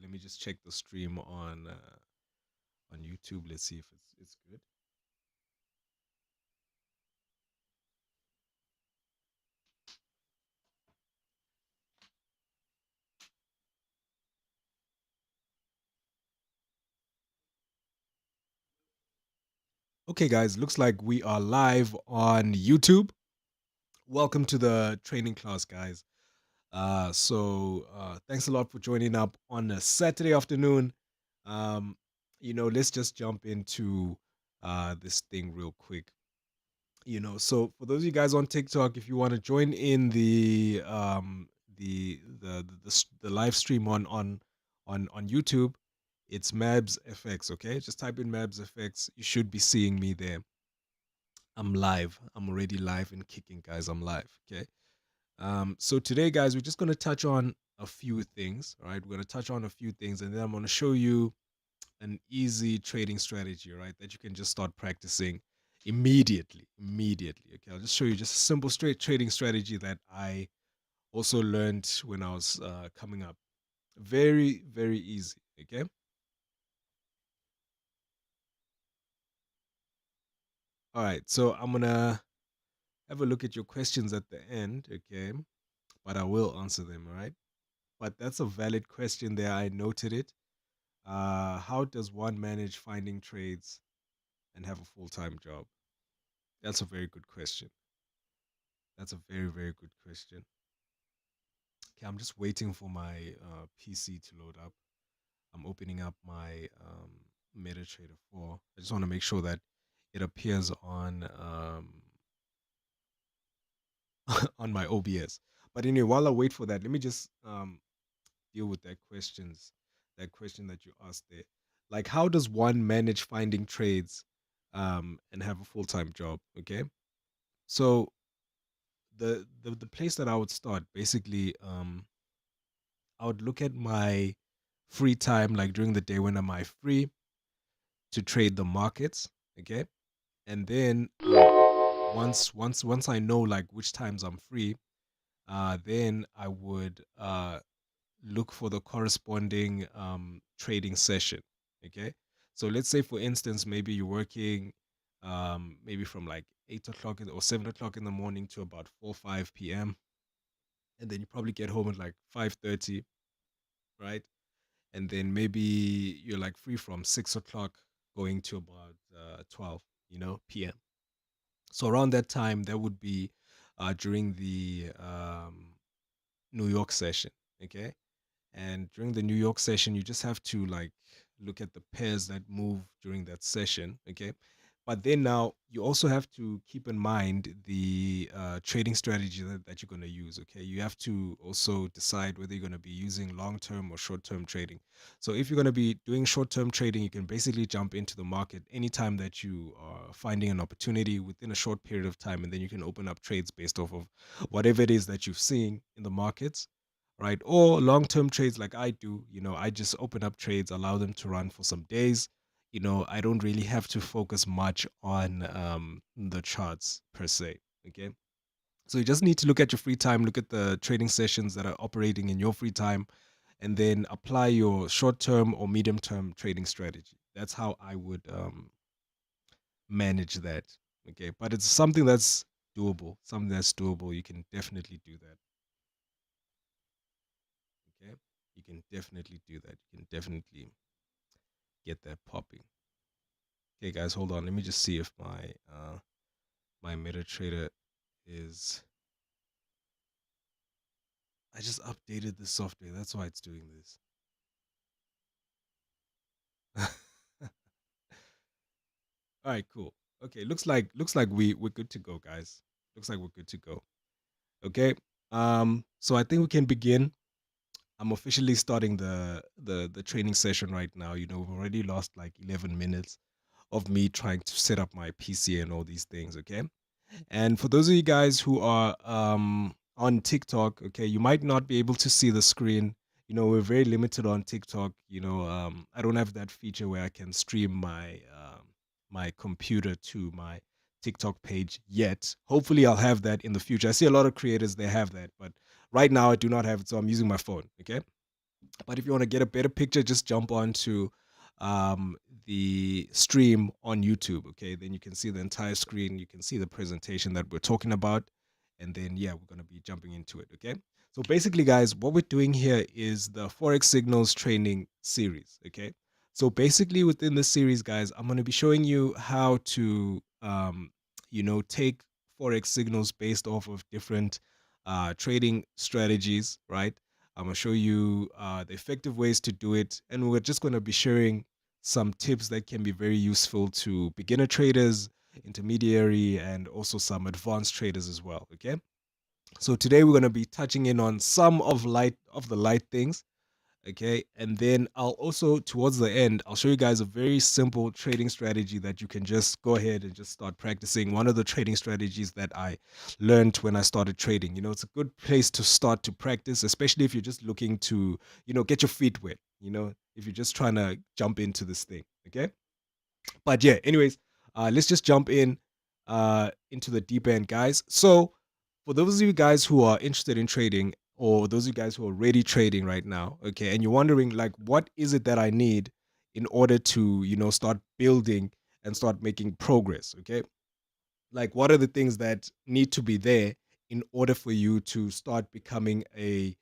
let me just check the stream on YouTube. Let's see if it's good. Okay, guys, looks like we are live on YouTube. Welcome to the training class, guys. Thanks a lot for joining up on a Saturday afternoon. Um, let's just jump into this thing real quick. So for those of you guys on TikTok, if you want to join in the live stream on YouTube, it's Mabs FX. Okay, just type in Mabs FX. You should be seeing me there. I'm live. I'm already live and kicking, guys. I'm live. Okay. So today, guys, we're just gonna touch on a few things. All right, we're gonna touch on a few things, and then I'm gonna show you an easy trading strategy, right, that you can just start practicing immediately. Immediately. Okay, I'll just show you just a simple straight trading strategy that I also learned when I was coming up. Very, very easy. Okay. All right. So I'm gonna have a look at your questions at the end. Okay, but I will answer them. All right. But that's a valid question there. I noted it. How does one manage finding trades and have a full time job? That's a very good question. That's a very, very good question. Okay, I'm just waiting for my PC to load up. I'm opening up my MetaTrader 4. I just want to make sure that it appears on on my OBS. But anyway, while I wait for that, let me just deal with that question that you asked there. Like, how does one manage finding trades and have a full time job? Okay, so the place that I would start basically, I would look at my free time, like during the day when am I free to trade the markets. Okay, and then once I know like which times I'm free, then I would look for the corresponding trading session. Okay. So let's say, for instance, maybe you're working maybe from like 8 o'clock or 7 o'clock in the morning to about 4, 5 p.m. And then you probably get home at like 5:30, right? And then maybe you're like free from 6 o'clock going to about 12, p.m. So around that time, that would be during the New York session. Okay. And during the New York session, you just have to like look at the pairs that move during that session. Okay. But then now you also have to keep in mind the trading strategy that you're going to use. Okay. You have to also decide whether you're going to be using long term or short term trading. So if you're going to be doing short term trading, you can basically jump into the market anytime that you are finding an opportunity within a short period of time. And then you can open up trades based off of whatever it is that you've seen in the markets, right? Or long term trades like I do, I just open up trades, allow them to run for some days. I don't really have to focus much on the charts per se. Okay. So you just need to look at your free time, look at the trading sessions that are operating in your free time, and then apply your short term or medium term trading strategy. That's how I would manage that. Okay. But it's something that's doable, something that's doable. You can definitely do that. Okay. You can definitely do that. You can definitely get that popping. Okay, guys, hold on. Let me just see if my MetaTrader is. I just updated the software. That's why it's doing this. All right, cool. Okay, looks like we're good to go, guys. Looks like we're good to go. Okay. So I think we can begin. I'm officially starting the training session right now. We've already lost like 11 minutes of me trying to set up my PC and all these things. Okay. And for those of you guys who are on TikTok, okay, you might not be able to see the screen. We're very limited on TikTok. I don't have that feature where I can stream my computer to my TikTok page yet. Hopefully, I'll have that in the future. I see a lot of creators they have that, but right now I do not have it, so I'm using my phone. Okay, But if you want to get a better picture, just jump onto um, the stream on YouTube. Okay, then you can see the entire screen. You can see the presentation that we're talking about, and then yeah, we're gonna be jumping into it. Okay, so basically, guys, what we're doing here is the Forex Signals training series. Okay, so basically, within this series, guys, I'm gonna be showing you how to take Forex signals based off of different trading strategies, right? I'm going to show you the effective ways to do it. And we're just going to be sharing some tips that can be very useful to beginner traders, intermediary, and also some advanced traders as well. Okay. So today we're going to be touching in on some of the light things. Okay. And then I'll also, towards the end, I'll show you guys a very simple trading strategy that you can just go ahead and just start practicing. One of the trading strategies that I learned when I started trading. It's a good place to start to practice, especially if you're just looking to, get your feet wet, if you're just trying to jump into this thing. Okay. But yeah, anyways, let's just jump in into the deep end, guys. So for those of you guys who are interested in trading, or those of you guys who are already trading right now, okay, and you're wondering like, what is it that I need in order to, start building and start making progress? Okay, like what are the things that need to be there in order for you to start becoming a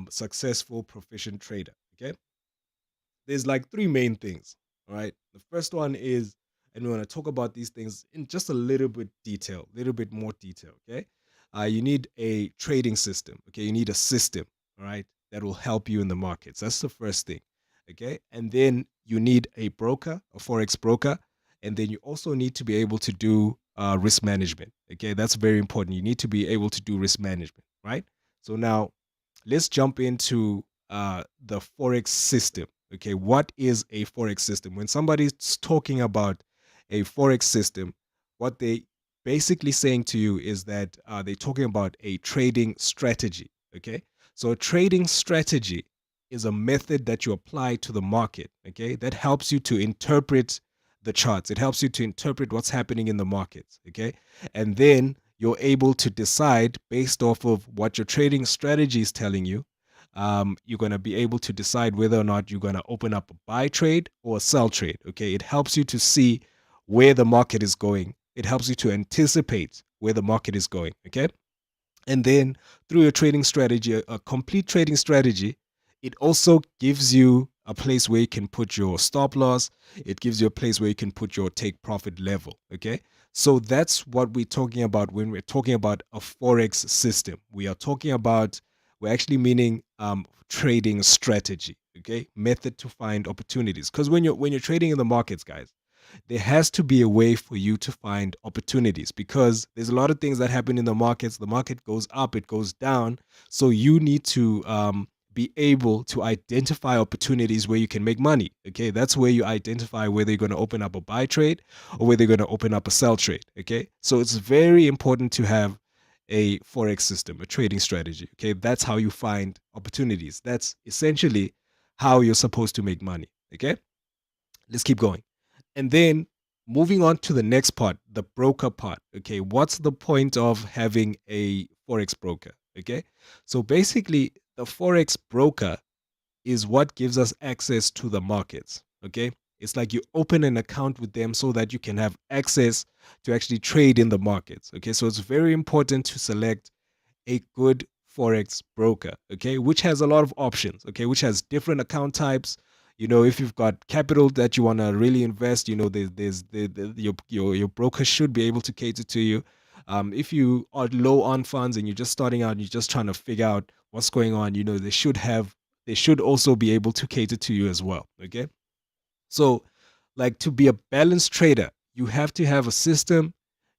successful, proficient trader? Okay, there's like three main things. All right. The first one is, and we want to talk about these things in just a little bit more detail. Okay. You need a trading system. Okay. You need a system. All right. That will help you in the markets. That's the first thing. Okay. And then you need a broker, a Forex broker. And then you also need to be able to do risk management. Okay. That's very important. You need to be able to do risk management. Right. So now let's jump into the Forex system. Okay, what is a Forex system? When somebody's talking about a Forex system, what they basically saying to you is that they're talking about a trading strategy. Okay, so a trading strategy is a method that you apply to the market. Okay, that helps you to interpret the charts. It helps you to interpret what's happening in the markets. Okay, and then you're able to decide based off of what your trading strategy is telling you. You're going to be able to decide whether or not you're going to open up a buy trade or a sell trade. Okay, it helps you to see where the market is going. It helps you to anticipate where the market is going. Okay, and then through your trading strategy, a complete trading strategy, it also gives you a place where you can put your stop loss. It gives you a place where you can put your take profit level. Okay. So that's what we're talking about when we're talking about a Forex system. We're actually meaning trading strategy. Okay. Method to find opportunities. Because when you're trading in the markets, guys, there has to be a way for you to find opportunities because there's a lot of things that happen in the markets. The market goes up, it goes down. So you need to be able to identify opportunities where you can make money. Okay, that's where you identify whether you're going to open up a buy trade or whether you're going to open up a sell trade. Okay, so it's very important to have a Forex system, a trading strategy. Okay, that's how you find opportunities. That's essentially how you're supposed to make money. Okay, let's keep going. And then moving on to the next part, the broker part. Okay, what's the point of having a Forex broker? Okay, so basically, the Forex broker is what gives us access to the markets. Okay, it's like you open an account with them so that you can have access to actually trade in the markets. Okay, so it's very important to select a good forex broker, okay, which has a lot of options, okay, which has different account types. If you've got capital that you want to really invest, your broker should be able to cater to you. If you are low on funds and you're just starting out and you're just trying to figure out what's going on, they should also be able to cater to you as well. Okay, so like to be a balanced trader, you have to have a system,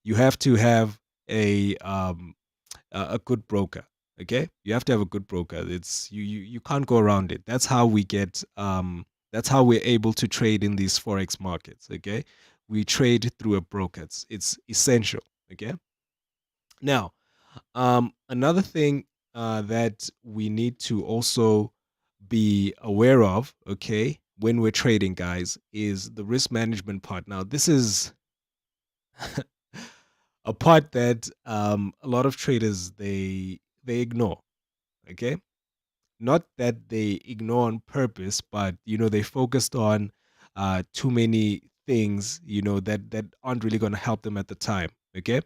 you have to have a good broker. Okay, you have to have a good broker. You can't go around it. That's how we're able to trade in these forex markets. Okay, we trade through a broker. It's essential. Okay, now another thing that we need to also be aware of, okay, when we're trading, guys, is the risk management part. Now this is a part that a lot of traders they ignore. Okay, not that they ignore on purpose, but they focused on too many things, that aren't really going to help them at the time. Okay,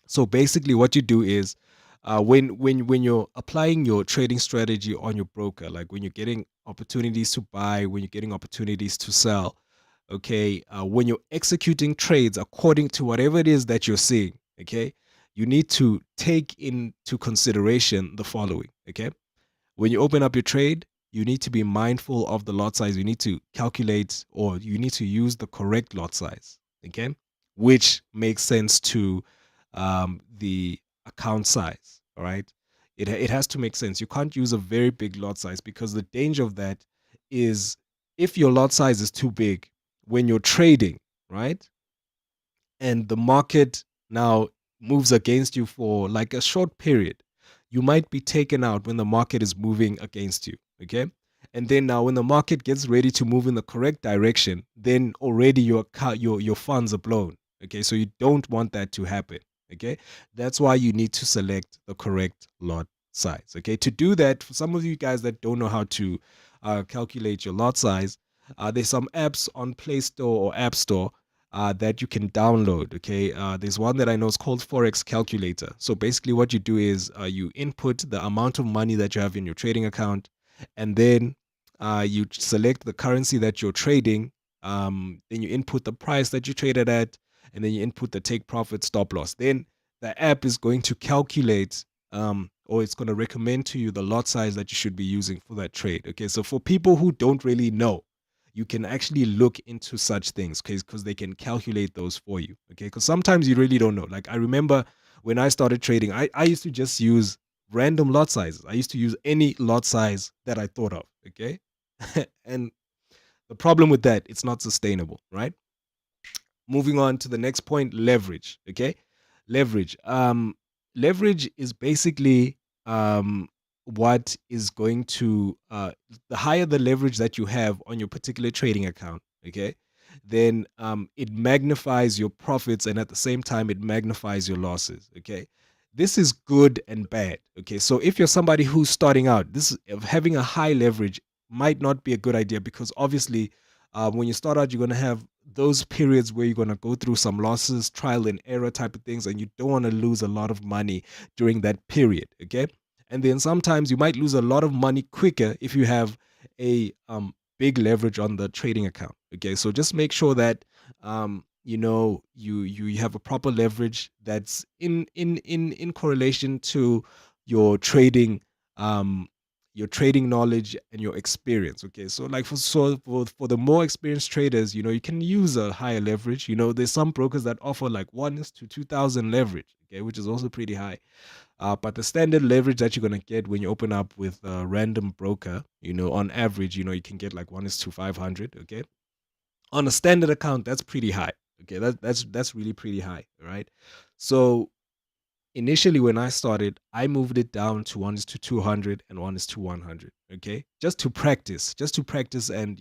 so basically, what you do is, when you're applying your trading strategy on your broker, like when you're getting opportunities to buy, when you're getting opportunities to sell, okay, when you're executing trades according to whatever it is that you're seeing, okay, you need to take into consideration the following. Okay, when you open up your trade, you need to be mindful of the lot size. You need to calculate, or you need to use the correct lot size, okay, which makes sense to the account size. All right, it has to make sense. You can't use a very big lot size, because the danger of that is, if your lot size is too big when you're trading, right, and the market now moves against you for like a short period, you might be taken out when the market is moving against you. Okay. And then now when the market gets ready to move in the correct direction, then already your funds are blown. Okay. So you don't want that to happen. Okay. That's why you need to select the correct lot size. Okay. To do that, for some of you guys that don't know how to calculate your lot size, there's some apps on Play Store or App Store that you can download. Okay, there's one that I know is called Forex Calculator. So basically, what you do is, you input the amount of money that you have in your trading account, and then you select the currency that you're trading. Then you input the price that you traded at, and then you input the take profit stop loss. Then the app is going to calculate, or it's going to recommend to you the lot size that you should be using for that trade. Okay, so for people who don't really know, you can actually look into such things, because they can calculate those for you. Okay, because sometimes you really don't know. Like, I remember when I started trading, I used to just use random lot sizes. I used to use any lot size that I thought of. Okay, and the problem with that, it's not sustainable, right? Moving on to the next point, leverage. Okay, leverage. Leverage is basically, what is going to, the higher the leverage that you have on your particular trading account, okay, then it magnifies your profits, and at the same time it magnifies your losses. Okay, this is good and bad. Okay, so if you're somebody who's starting out, having a high leverage might not be a good idea, because obviously, when you start out, you're going to have those periods where you're going to go through some losses, trial and error type of things, and you don't want to lose a lot of money during that period. Okay, and then sometimes you might lose a lot of money quicker if you have a big leverage on the trading account. Okay, so just make sure that, you have a proper leverage that's in correlation to your trading, um your trading knowledge and your experience. Okay, so like, for the more experienced traders, you can use a higher leverage. There's some brokers that offer like 1 to 2,000 leverage, okay, which is also pretty high. But the standard leverage that you're going to get when you open up with a random broker, on average, you can get like 1 is to 500. Okay, on a standard account, that's pretty high. Okay, that's really pretty high, right? So initially, when I started, I moved it down to 1 is to 200 and 1 is to 100. Okay, just to practice, and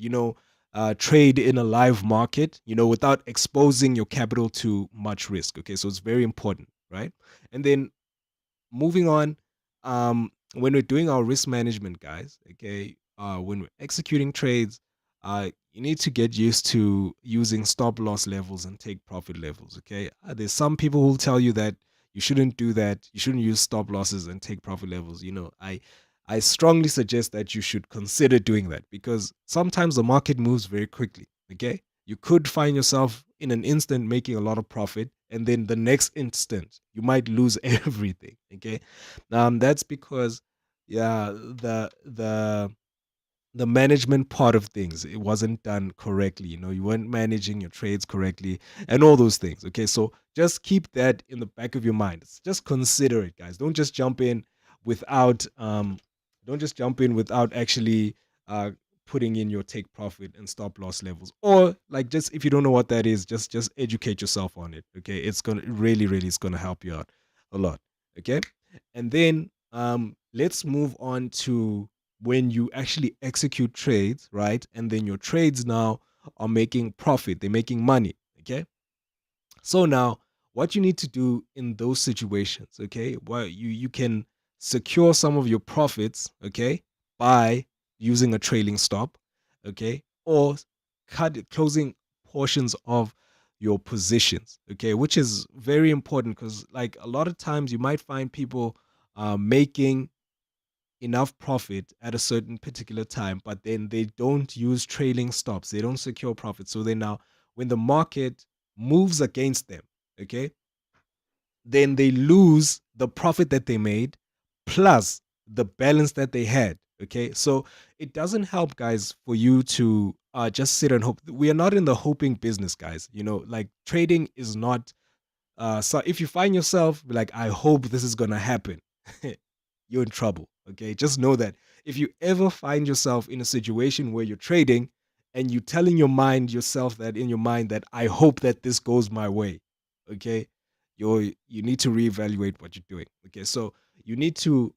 trade in a live market, without exposing your capital to much risk. Okay, so it's very important, right? And then, moving on, when we're doing our risk management, guys, okay, when we're executing trades, you need to get used to using stop loss levels and take profit levels. Okay, there's some people who will tell you that you shouldn't do that. You shouldn't use stop losses and take profit levels. I strongly suggest that you should consider doing that, because sometimes the market moves very quickly. Okay, you could find yourself in an instant making a lot of profit, and then the next instant you might lose everything. Okay, that's because, yeah, the management part of things, it wasn't done correctly. You weren't managing your trades correctly, and all those things. Okay, so just keep that in the back of your mind. Just consider it, guys. Without um don't just jump in without actually putting in your take profit and stop loss levels, or like, just, if you don't know what that is, just educate yourself on it. Okay, it's gonna really it's gonna help you out a lot. Okay, and then, let's move on to when you actually execute trades, right? And then your trades now are making profit, they're making money. Okay, so now, what you need to do in those situations, okay, well, you can secure some of your profits. Okay, by using a trailing stop, okay, or closing portions of your positions, okay, which is very important because, like, a lot of times you might find people making enough profit at a certain particular time, but then they don't use trailing stops. They don't secure profit. So then now, when the market moves against them, okay, then they lose the profit that they made plus the balance that they had. Okay. So it doesn't help, guys, for you to just sit and hope. We are not in the hoping business, guys. Like, trading is not so if you find yourself like, I hope this is gonna happen, you're in trouble. Okay, just know that if you ever find yourself in a situation where you're trading and you telling your mind yourself that in your mind that I hope that this goes my way, okay, you need to reevaluate what you're doing. Okay, so you need to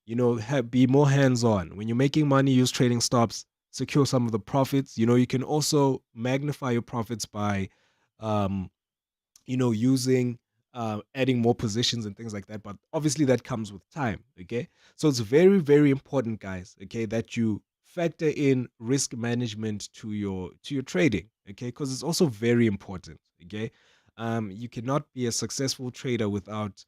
be more hands on when you're making money. Use trading stops, secure some of the profits. You can also magnify your profits by um using adding more positions and things like that. But obviously, that comes with time. Okay. So it's very, very important, guys, okay, that you factor in risk management to your trading. Okay. Because it's also very important. Okay. You cannot be a successful trader without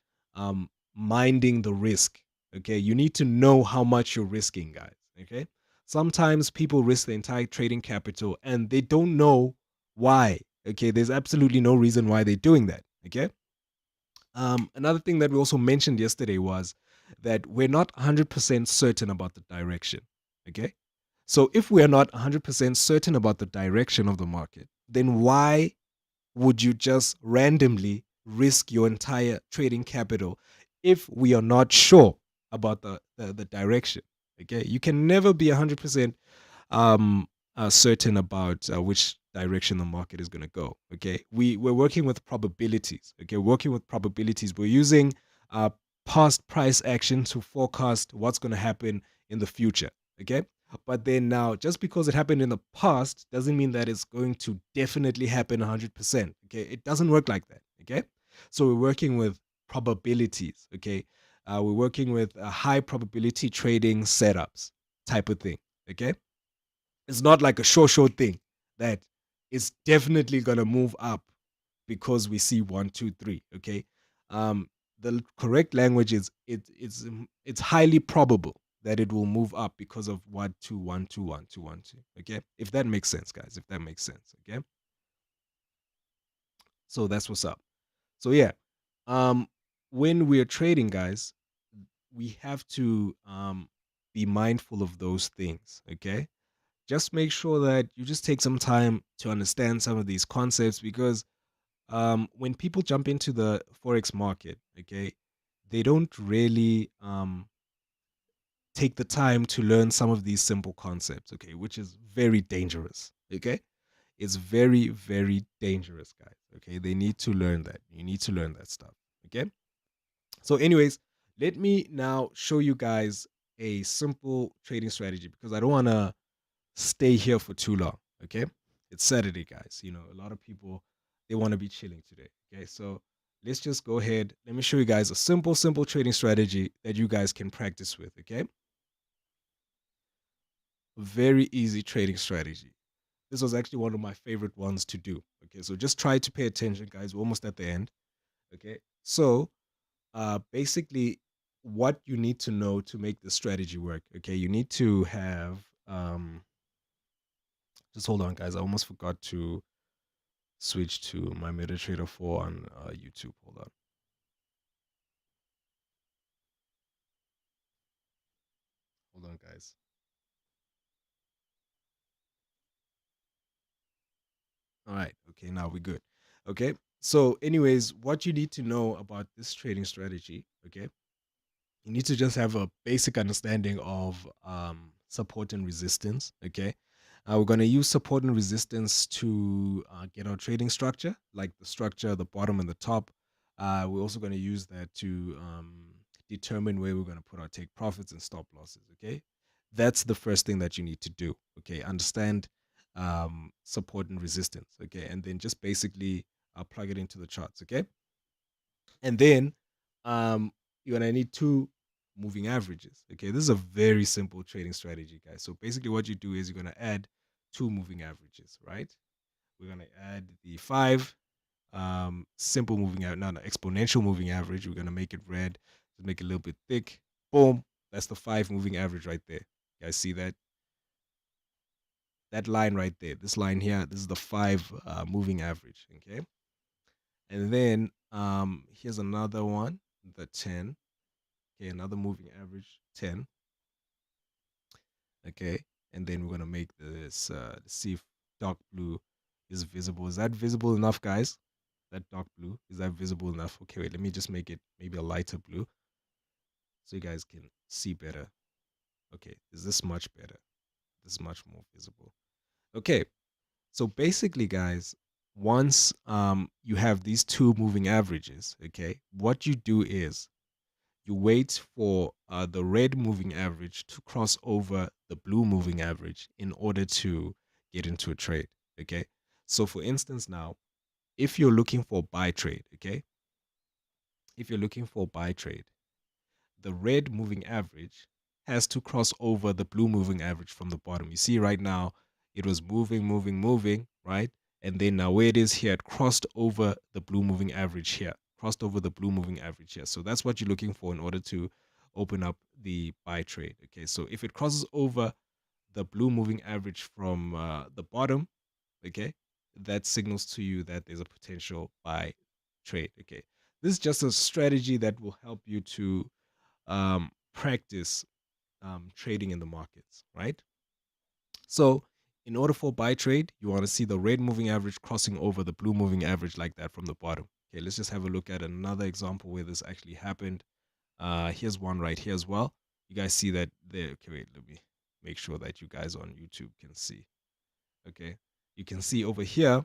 minding the risk. Okay. You need to know how much you're risking, guys. Okay. Sometimes people risk the entire trading capital and they don't know why. Okay, there's absolutely no reason why they're doing that. Okay. Another thing that we also mentioned yesterday was that we're not 100% certain about the direction. Okay. So if we're not 100% certain about the direction of the market, then why would you just randomly risk your entire trading capital if we are not sure about the direction? Okay. You can never be 100% um, certain about which direction the market is going to go. Okay, we're working with probabilities. Okay, working with probabilities. We're using uh, past price action to forecast what's going to happen in the future. Okay, but then now, just because it happened in the past doesn't mean that it's going to definitely happen 100%. Okay, it doesn't work like that. Okay, so we're working with probabilities. Okay, we're working with high probability trading setups type of thing. Okay, it's not like a short thing that is definitely gonna move up because we see 1, 2, 3. Okay, um, the correct language is it's highly probable that it will move up because of 1, 2, 1, 2, 1, 2, 1, 2. Okay, if that makes sense, guys. If that makes sense. Okay, so that's what's up. So yeah, um, when we're trading, guys, we have to be mindful of those things. Okay, just make sure that you just take some time to understand some of these concepts because when people jump into the forex market, okay, they don't really take the time to learn some of these simple concepts, okay, which is very dangerous. Okay, it's very, very dangerous, guys. Okay, they need to learn that. You need to learn that stuff. Okay, so anyways, let me now show you guys a simple trading strategy because I don't want to stay here for too long. Okay. It's Saturday, guys. A lot of people, they want to be chilling today. Okay. So let's just go ahead. Let me show you guys a simple, simple trading strategy that you guys can practice with. Okay. Very easy trading strategy. This was actually one of my favorite ones to do. Okay. So just try to pay attention, guys. We're almost at the end. Okay. So basically, what you need to know to make this strategy work. Okay. You need to have, just hold on, guys. I almost forgot to switch to my MetaTrader 4 on YouTube. Hold on. Hold on, guys. All right. Okay, now we're good. Okay. So, anyways, what you need to know about this trading strategy, okay, you need to just have a basic understanding of support and resistance. Okay. We're going to use support and resistance to get our trading structure, like the structure, the bottom and the top. We're also going to use that to determine where we're going to put our take profits and stop losses. Okay. That's the first thing that you need to do. Okay. Understand support and resistance. Okay. And then just basically plug it into the charts. Okay. And then you're going to need two. moving averages. Okay, this is a very simple trading strategy, guys. So basically, what you do is you're gonna add two moving averages, right? We're gonna add the five simple moving average, no, exponential moving average. We're gonna make it red, just make it a little bit thick. Boom, that's the five moving average right there. You guys see that? That line right there, this line here, this is the five moving average. Okay, and then here's another one, the 10. Okay, another moving average, 10. Okay, and then we're gonna make this see if dark blue is visible. Is that visible enough, guys? That dark blue, is that visible enough? Okay, wait, let me just make it maybe a lighter blue so you guys can see better. Okay, is this much better? This is much more visible. Okay, so basically, guys, once you have these two moving averages, okay, what you do is you wait for the red moving average to cross over the blue moving average in order to get into a trade. Okay. So for instance, now, if you're looking for buy trade, okay, if you're looking for buy trade, the red moving average has to cross over the blue moving average from the bottom. You see right now, it was moving, moving, moving, right? And then now where it is here, it crossed over the blue moving average here, crossed over the blue moving average here. So that's what you're looking for in order to open up the buy trade. Okay, so if it crosses over the blue moving average from the bottom, okay, that signals to you that there's a potential buy trade. Okay, this is just a strategy that will help you to practice trading in the markets, right? So, in order for buy trade, you want to see the red moving average crossing over the blue moving average like that from the bottom. Okay, let's just have a look at another example where this actually happened. Here's one right here as well. You guys see that there? Okay, wait, let me make sure that you guys on YouTube can see. Okay, you can see over here,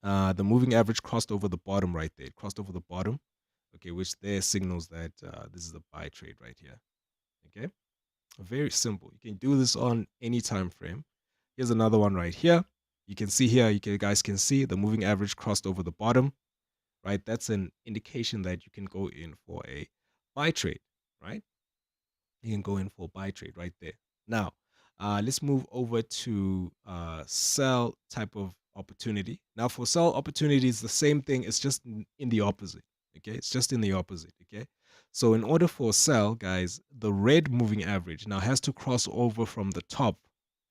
the moving average crossed over the bottom right there. It crossed over the bottom. Okay, which there signals that this is a buy trade right here. Okay. Very simple. You can do this on any time frame. Here's another one right here. You can see here, guys can see the moving average crossed over the bottom, right? That's an indication that you can go in for a buy trade, right? You can go in for buy trade right there. Now, let's move over to sell type of opportunity. Now, for sell opportunity, it's the same thing. It's just in the opposite. Okay, it's just in the opposite. Okay, so in order for sell, guys, the red moving average now has to cross over from the top.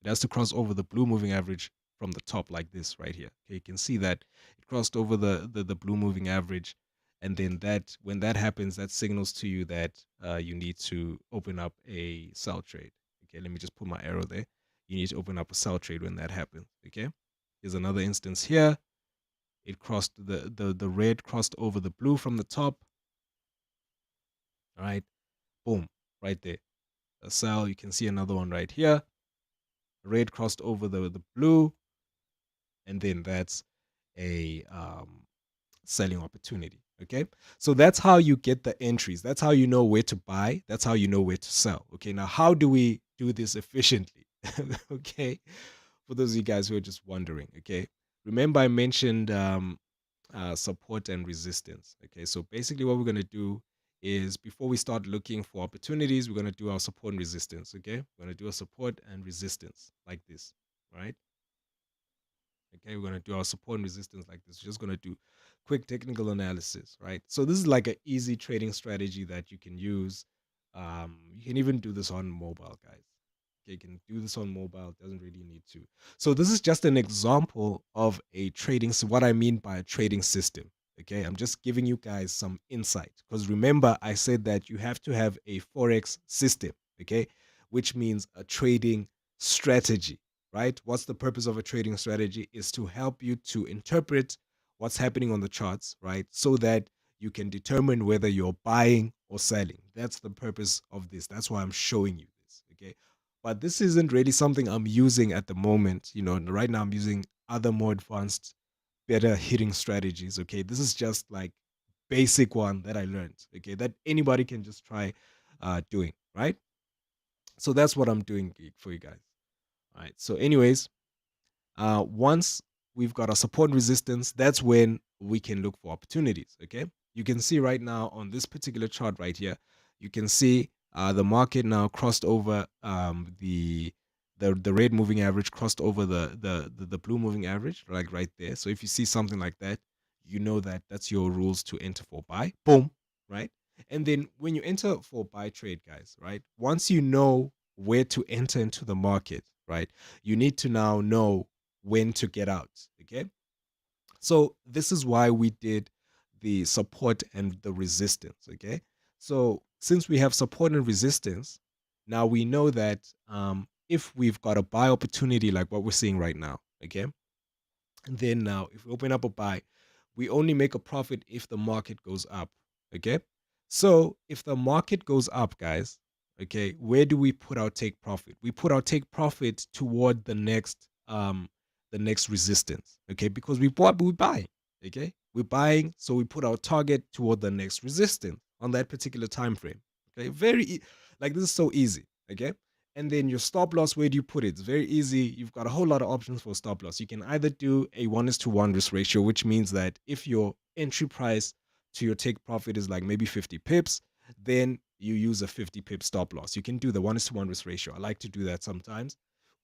It has to cross over the blue moving average from the top like this right here. Okay, you can see that it crossed over the blue moving average, and then that when that happens, that signals to you that you need to open up a sell trade. Okay, let me just put my arrow there. You need to open up a sell trade when that happens. Okay, here's another instance here. It crossed the red crossed over the blue from the top. All right, boom, right there, a sell. You can see another one right here. Red crossed over the blue, and then that's a selling opportunity. Okay, so that's how you get the entries. That's how you know where to buy. That's how you know where to sell. Okay, now how do we do this efficiently? Okay, for those of you guys who are just wondering. Okay, remember I mentioned support and resistance. Okay, so basically what we're going to do is before we start looking for opportunities, we're going to do our support and resistance. Okay, we're going to do a support and resistance like this, right? Okay, we're going to do our support and resistance like this. We're just going to do quick technical analysis, right? So this is like an easy trading strategy that you can use. You can even do this on mobile, guys. Okay, you can do this on mobile. It doesn't really need to. So this is just an example of a trading. So what I mean by a trading system. Okay, I'm just giving you guys some insight because remember I said that you have to have a forex system. Okay, which means a trading strategy, right? What's the purpose of a trading strategy is to help you to interpret what's happening on the charts, right? So that you can determine whether you're buying or selling. That's the purpose of this. That's why I'm showing you this, okay? But this isn't really something I'm using at the moment. You know, right now I'm using other more advanced, better hitting strategies, okay? This is just like basic one that I learned, okay? That anybody can just try doing, right? So that's what I'm doing for you guys. All right. So, anyways, once we've got a support and resistance, that's when we can look for opportunities. Okay. You can see right now on this particular chart right here, You can see the market now crossed over the red moving average crossed over the blue moving average, like right there. So if you see something like that, you know that that's your rules to enter for buy. Boom, right? And then when you enter for buy trade, guys, right? Once you know where to enter into the market, right? You need to now know when to get out. Okay. So this is why we did the support and the resistance. Okay. So since we have support and resistance, now we know that if we've got a buy opportunity like what we're seeing right now, okay, and then now, if we open up a buy, we only make a profit if the market goes up. Okay. So if the market goes up, guys, okay, where do we put our take profit? We put our take profit toward the next resistance. Okay, because we bought, we buy. Okay, we're buying, so we put our target toward the next resistance on that particular time frame. Okay, like this is so easy. Okay, and then your stop loss, where do you put it? It's very easy. You've got a whole lot of options for stop loss. You can either do a 1:1 risk ratio, which means that if your entry price to your take profit is like maybe 50 pips, then you use a 50 pip stop loss. You can do the 1:1 risk ratio. I like to do that sometimes.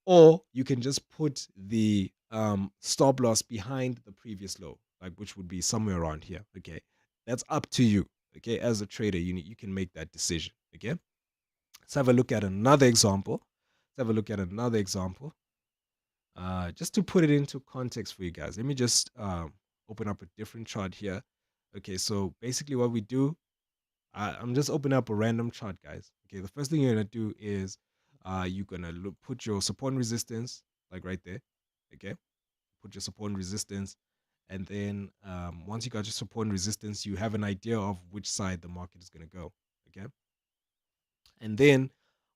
Or you can just put the stop loss behind the previous low, like which would be somewhere around here. Okay. That's up to you. Okay. As a trader, you can make that decision. Okay. Let's have a look at another example. Let's have a look at another example. Just to put it into context for you guys, let me just open up a different chart here. Okay, so basically what we do, I'm just opening up a random chart, guys. Okay, the first thing you're gonna do is you're gonna put your support and resistance, like right there. Okay, put your support and resistance, and then once you got your support and resistance, you have an idea of which side the market is gonna go. Okay, and then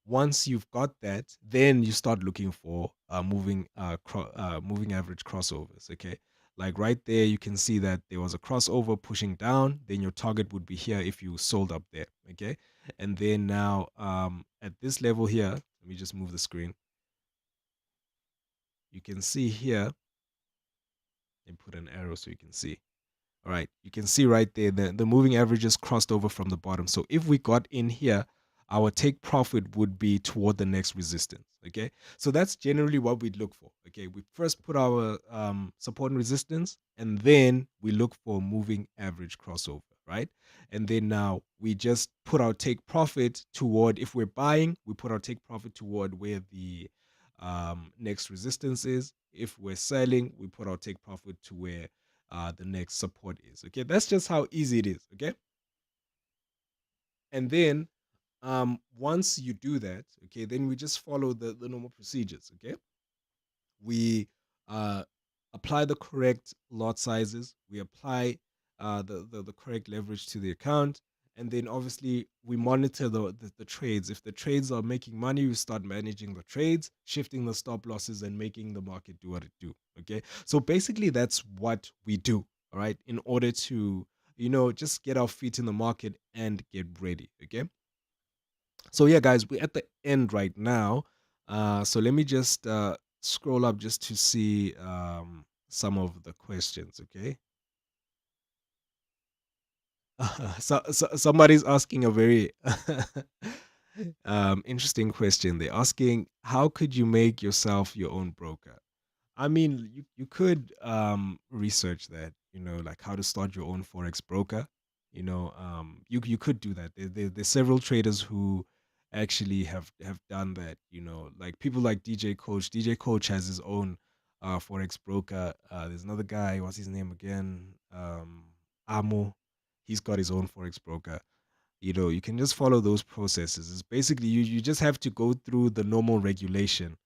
once you've got that, then you start looking for moving average crossovers. Okay, like right there, you can see that there was a crossover pushing down. Then your target would be here if you sold up there. Okay, and then now at this level here, let me just move the screen. You can see here and put an arrow so you can see. All right, you can see right there the moving averages crossed over from the bottom. So if we got in here, our take profit would be toward the next resistance. Okay, so that's generally what we'd look for. Okay, we first put our support and resistance, and then we look for moving average crossover, right? And then now we just put our take profit toward, if we're buying, we put our take profit toward where the next resistance is. If we're selling, we put our take profit to where the next support is. Okay, that's just how easy it is. Okay, and then once you do that, okay, then we just follow the normal procedures. Okay, we uh, apply the correct lot sizes, we apply the correct leverage to the account, and then obviously we monitor the trades. If the trades are making money, we start managing the trades, shifting the stop losses, and making the market do what it do. Okay, so basically that's what we do. All right, in order to just get our feet in the market and get ready. Okay, so yeah, guys, we're at the end right now. So let me just scroll up just to see some of the questions. Okay. So somebody's asking a very interesting question. They're asking, how could you make yourself your own broker? I mean, you could research that, like how to start your own forex broker. You could do that. There's several traders who actually have done that. Like people like DJ Coach. DJ Coach has his own forex broker. There's another guy. What's his name again? Amo. He's got his own forex broker. You can just follow those processes. It's basically you just have to go through the normal regulation,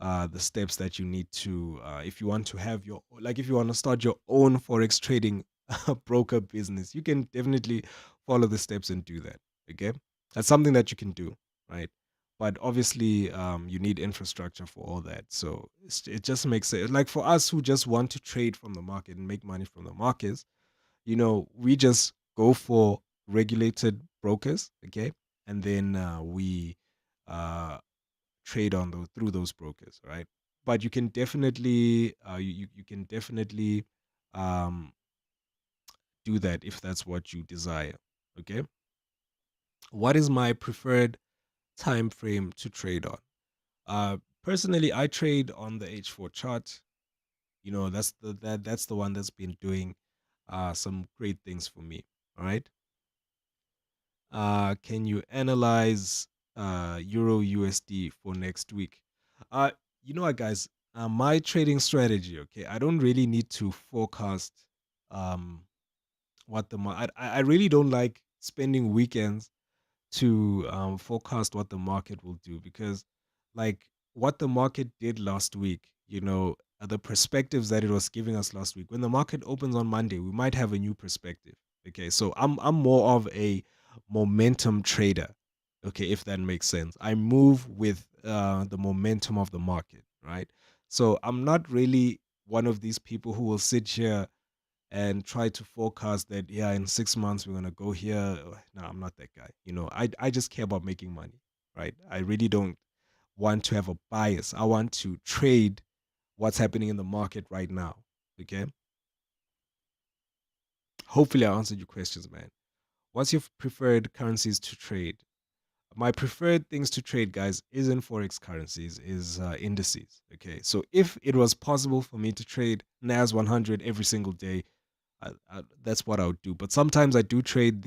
the steps that you need to, if you want to have your, like, if you want to start your own forex trading broker business, you can definitely follow the steps and do that. Okay, that's something that you can do, right? But obviously you need infrastructure for all that, so it just makes it, like, for us who just want to trade from the market and make money from the markets, we just go for regulated brokers. Okay, and then we uh, trade on those through those brokers, right? But you can definitely you can definitely um, do that if that's what you desire. Okay, What is my preferred time frame to trade on? Personally, I trade on the H4 chart. That's the one that's been doing some great things for me. All right. Can you analyze Euro USD for next week? Uh, you know what, guys? My trading strategy. Okay, I don't really need to forecast um what I really don't like spending weekends to forecast what the market will do, because like what the market did last week, the perspectives that it was giving us last week, when the market opens on Monday, we might have a new perspective. Okay, so I'm more of a momentum trader. Okay, if that makes sense. I move with the momentum of the market, right? So I'm not really one of these people who will sit here and try to forecast that, yeah, in 6 months we're gonna go here. No, I'm not that guy. I just care about making money, right? I really don't want to have a bias. I want to trade what's happening in the market right now. Okay. Hopefully I answered your questions, man. What's your preferred currencies to trade? My preferred things to trade, guys, isn't forex currencies, is indices. Okay, so if it was possible for me to trade Nas 100 every single day, that's what I would do. But sometimes I do trade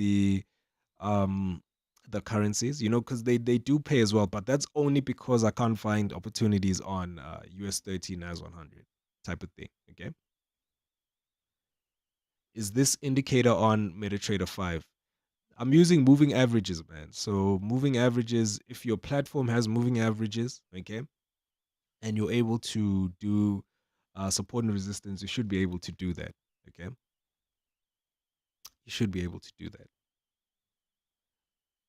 um the currencies, because they do pay as well. But that's only because I can't find opportunities on US 30 Nas 100 type of thing. Okay, is this indicator on MetaTrader 5? I'm using moving averages, man. So moving averages, if your platform has moving averages, okay, and you're able to do support and resistance, you should be able to do that. Okay, you should be able to do that.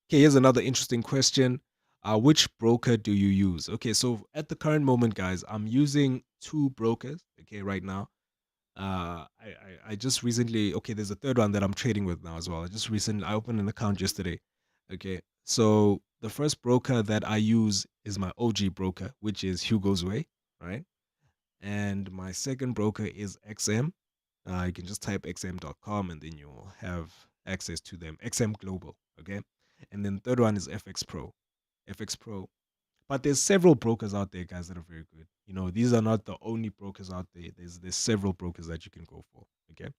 Okay, here's another interesting question. Which broker do you use? Okay, so at the current moment, guys, I'm using two brokers. Okay, right now. I just recently, okay, there's a third one that I'm trading with now as well. I opened an account yesterday. Okay, so the first broker that I use is my OG broker, which is Hugo's Way, right? And my second broker is XM. You can just type xm.com and then you'll have access to them. XM Global, okay? And then third one is FX Pro. FX Pro. But there's several brokers out there, guys, that are very good. These are not the only brokers out there. There's several brokers that you can go for. Okay.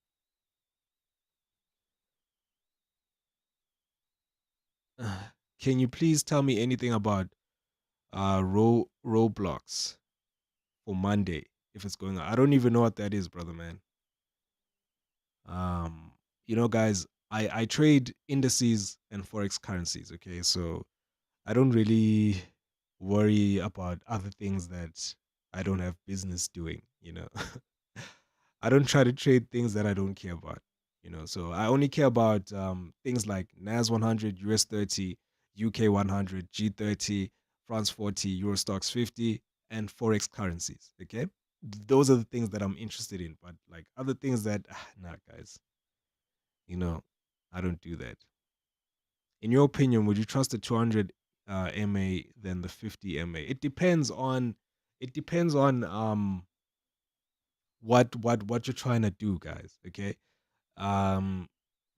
Can you please tell me anything about Roblox for Monday if it's going on? I don't even know what that is, brother man. Um, guys, I trade indices and forex currencies. Okay, so I don't really worry about other things that I don't have business doing. I don't try to trade things that I don't care about. So I only care about things like Nas 100, US 30, UK 100, G30, France 40, Euro Stocks 50, and forex currencies. Okay, those are the things that I'm interested in. But like other things that, nah, guys, you know, I don't do that. In your opinion, would you trust the 200 MA than the 50 MA? It depends on what you're trying to do, guys. Okay, um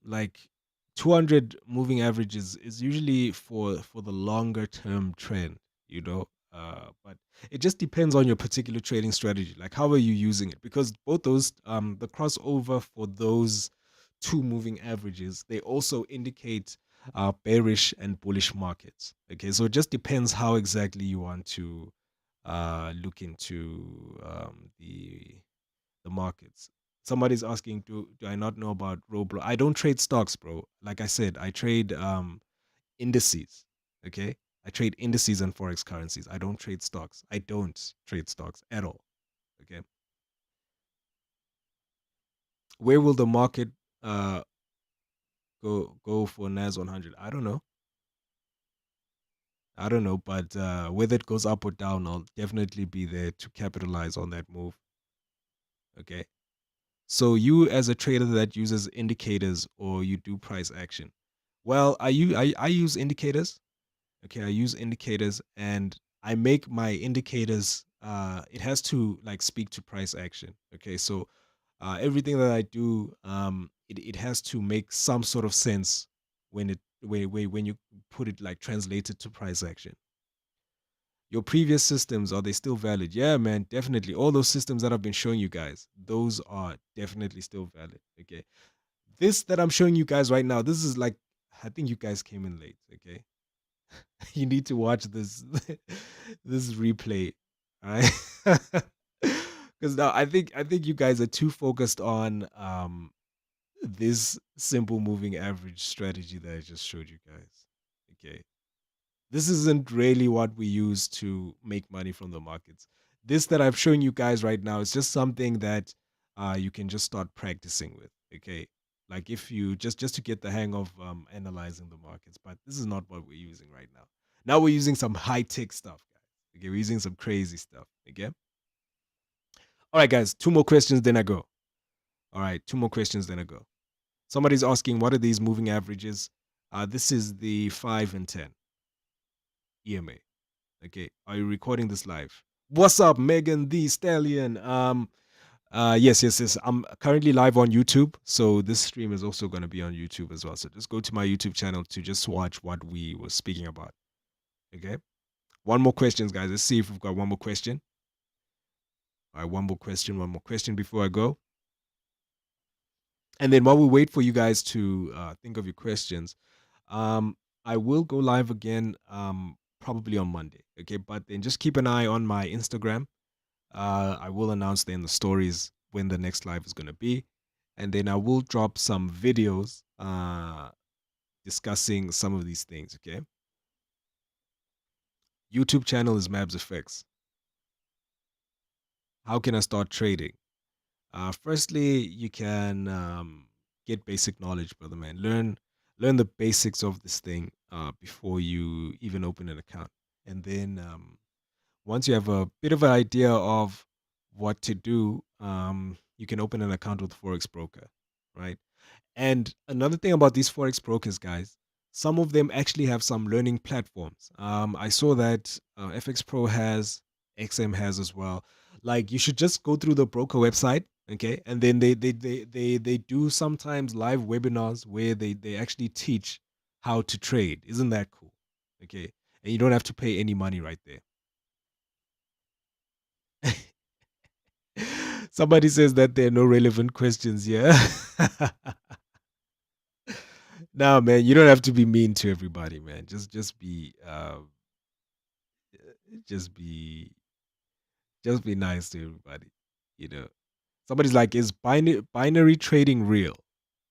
like 200 moving averages is usually for the longer term trend, but it just depends on your particular trading strategy. Like, how are you using it? Because both those the crossover for those two moving averages, they also indicate bearish and bullish markets. Okay, so it just depends how exactly you want to look into the markets. Somebody's asking, do I not know about Roblox? I don't trade stocks, bro. Like I said, I trade indices. Okay, I trade indices and forex currencies. I don't trade stocks. I don't trade stocks at all. Okay, where will the market uh go for Nas 100? I don't know. I don't know, but whether it goes up or down, I'll definitely be there to capitalize on that move. Okay. So you, as a trader that uses indicators, or you do price action? Well, I use indicators. Okay, I use indicators, and I make my indicators. It has to like speak to price action. Okay, so everything that I do, it has to make some sort of sense when you put it like translated to price action. Your previous systems, are they still valid? Yeah, man, definitely. All those systems that I've been showing you guys, those are definitely still valid. Okay. This that I'm showing you guys right now, this is like, I think you guys came in late. Okay. You need to watch this this replay. All right. Because now I think you guys are too focused on this simple moving average strategy that I just showed you guys. Okay. This isn't really what we use to make money from the markets. This that I've shown you guys right now is just something that you can just start practicing with. Okay, like if you just to get the hang of analyzing the markets. But this is not what we're using right now. Now we're using some high tech stuff, guys. Okay, we're using some crazy stuff. Okay. All right, guys. Two more questions, then I go. All right, two more questions, then I go. Somebody's asking, what are these moving averages? This is the 5 and 10 EMA. Okay, are you recording this live? What's up, Megan the Stallion? Yes. I'm currently live on YouTube, so this stream is also going to be on YouTube as well. So just go to my YouTube channel to just watch what we were speaking about. Okay, one more questions, guys. Let's see if we've got one more question. All right, one more question before I go. And then while we wait for you guys to think of your questions, um, I will go live again probably on Monday. Okay, but then just keep an eye on my Instagram. I will announce there in the stories when the next live is going to be. And then I will drop some videos discussing some of these things. Okay. YouTube channel is Mabs Effects. How can I start trading? Firstly, you can get basic knowledge, brother man. Learn the basics of this thing before you even open an account. And then once you have a bit of an idea of what to do, you can open an account with Forex Broker, right? And another thing about these Forex brokers, guys, some of them actually have some learning platforms. I saw that FX Pro has, XM has as well. Like you should just go through the broker website, okay, and then they do sometimes live webinars where they actually teach how to trade. Isn't that cool? Okay, and you don't have to pay any money right there. Somebody says that there are no relevant questions here. No, man, you don't have to be mean to everybody, man. Just be just be nice to everybody. You know. Somebody's like, is binary trading real?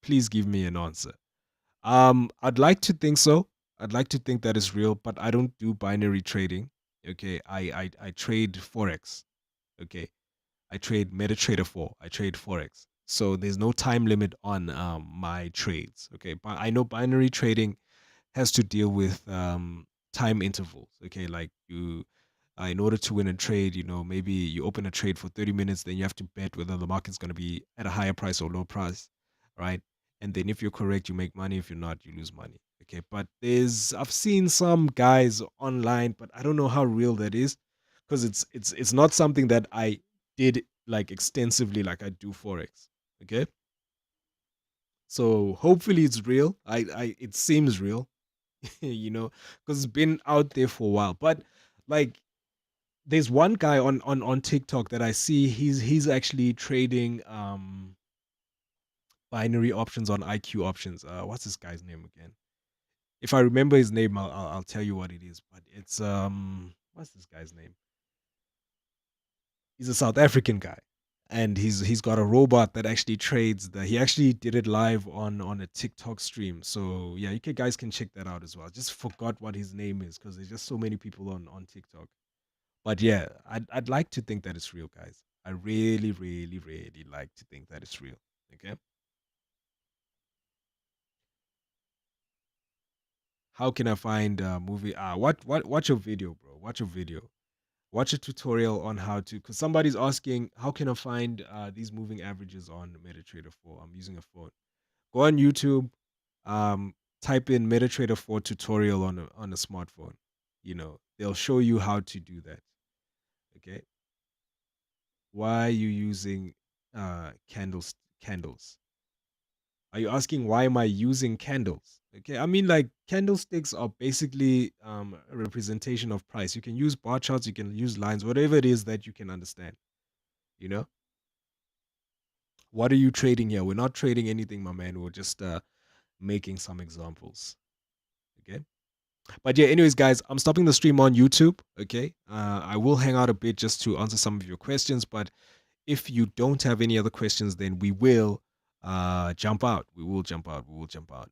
Please give me an answer. I'd like to think so. I'd like to think that is real, but I don't do binary trading. Okay. I trade Forex. Okay. I trade MetaTrader 4. I trade Forex. So there's no time limit on my trades. Okay. But I know binary trading has to deal with time intervals. Okay. Like in order to win a trade, maybe you open a trade for 30 minutes, then you have to bet whether the market's going to be at a higher price or low price. Right. And then if you're correct, you make money. If you're not, you lose money. Okay. But I've seen some guys online, but I don't know how real that is because it's not something that I did like extensively like I do Forex. Okay. So hopefully it's real. It seems real, because it's been out there for a while. But like there's one guy on TikTok that I see he's actually trading binary options on IQ options. What's this guy's name again? If I remember his name, I'll tell you what it is. But it's what's this guy's name? He's a South African guy. And he's got a robot that actually trades the he actually did it live on a TikTok stream. So yeah, guys can check that out as well. Just forgot what his name is because there's just so many people on TikTok. But yeah, I'd like to think that it's real, guys. I really, really, really like to think that it's real. Okay. How can I find a movie? What watch a video, bro. Watch a video. Watch a tutorial on how to because somebody's asking how can I find these moving averages on MetaTrader 4. I'm using a phone. Go on YouTube, type in MetaTrader 4 tutorial on a smartphone. They'll show you how to do that. Okay. Why are you using candles? Candles. Are you asking why am I using candles? Okay, I mean like candlesticks are basically a representation of price. You can use bar charts, you can use lines, whatever it is that you can understand. You know, what are you trading here? We're not trading anything, my man. We're just making some examples. Okay. But yeah, anyways, guys, I'm stopping the stream on YouTube. Okay. I will hang out a bit just to answer some of your questions. But if you don't have any other questions, then we will jump out. We will jump out. We will jump out.